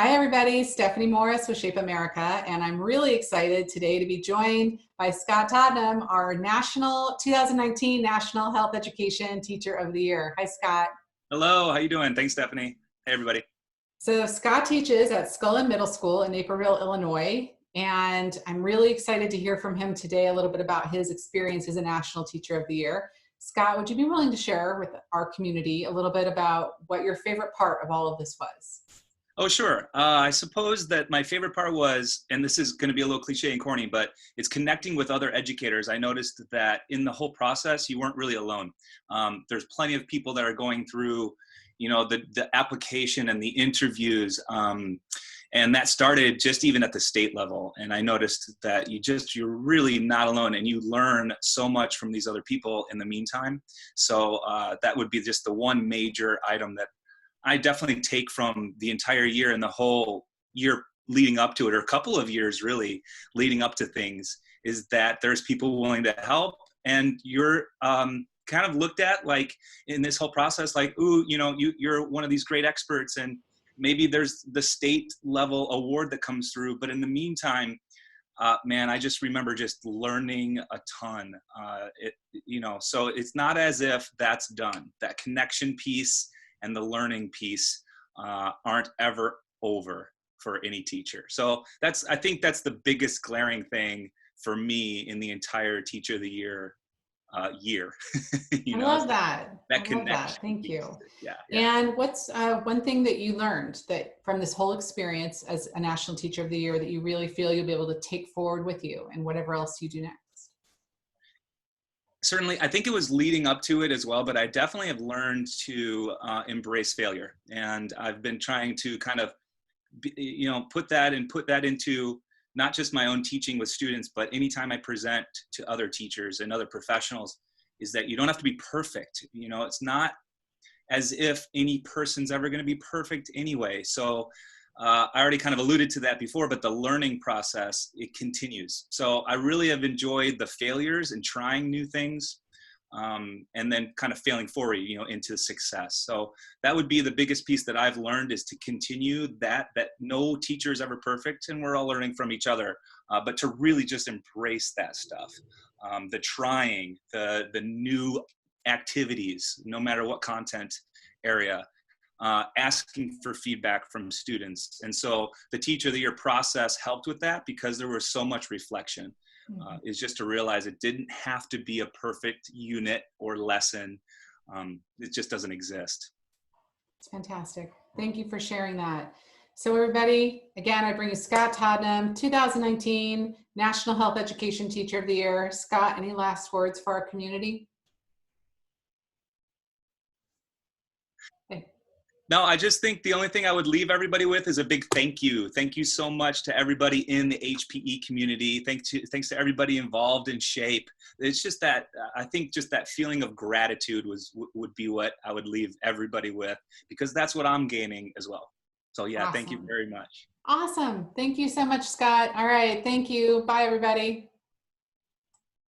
Hi, everybody. Stephanie Morris with Shape America, and I'm really excited today to be joined by Scott Todnem, our 2019 National Health Education Teacher of the Year. Hi, Scott. Hello, how you doing? Thanks, Stephanie. Hey, everybody. So Scott teaches at Scullin Middle School in Naperville, Illinois, and I'm really excited to hear from him today a little bit about his experience as a National Teacher of the Year. Scott, would you be willing to share with our community a little bit about what your favorite part of all of this was? Oh, sure. I suppose that my favorite part was, and this is going to be a little cliche and corny, but it's connecting with other educators. I noticed that in the whole process, you weren't really alone. There's plenty of people that are going through, the application and the interviews. And that started just even at the state level. And I noticed that you're really not alone, and you learn so much from these other people in the meantime. So that would be just the one major item that I definitely take from the entire year and the whole year leading up to it, or a couple of years really leading up to things, is that there's people willing to help, and you're kind of looked at like in this whole process, like, ooh, you're one of these great experts, and maybe there's the state level award that comes through. But in the meantime, man, I just remember just learning a ton. So it's not as if that's done. That connection piece and the learning piece aren't ever over for any teacher. So I think that's the biggest glaring thing for me in the entire Teacher of the Year year. I love that. That I connection. love that. Thank piece. you. Yeah. And what's one thing that you learned that from this whole experience as a National Teacher of the Year that you really feel you'll be able to take forward with you and whatever else you do next? Certainly, I think it was leading up to it as well, but I definitely have learned to embrace failure. And I've been trying to kind of, put that into not just my own teaching with students, but anytime I present to other teachers and other professionals, is that you don't have to be perfect. It's not as if any person's ever going to be perfect anyway. So I already kind of alluded to that before, but the learning process, it continues. So I really have enjoyed the failures and trying new things, and then kind of failing forward, into success. So that would be the biggest piece that I've learned, is to continue that no teacher is ever perfect, and we're all learning from each other, but to really just embrace that stuff, the trying, the new activities, no matter what content area. Asking for feedback from students. And so the Teacher of the Year process helped with that, because there was so much reflection. Is just to realize it didn't have to be a perfect unit or lesson. It just doesn't exist. It's fantastic. Thank you for sharing that. So everybody, again, I bring you Scott Todnem, 2019 National Health Education Teacher of the Year. Scott, any last words for our community? No, I just think the only thing I would leave everybody with is a big thank you. Thank you so much to everybody in the HPE community. Thanks to everybody involved in SHAPE. It's just that, I think just that feeling of gratitude would be what I would leave everybody with, because that's what I'm gaining as well. So yeah, Awesome. Thank you very much. Awesome. Thank you so much, Scott. All right. Thank you. Bye, everybody.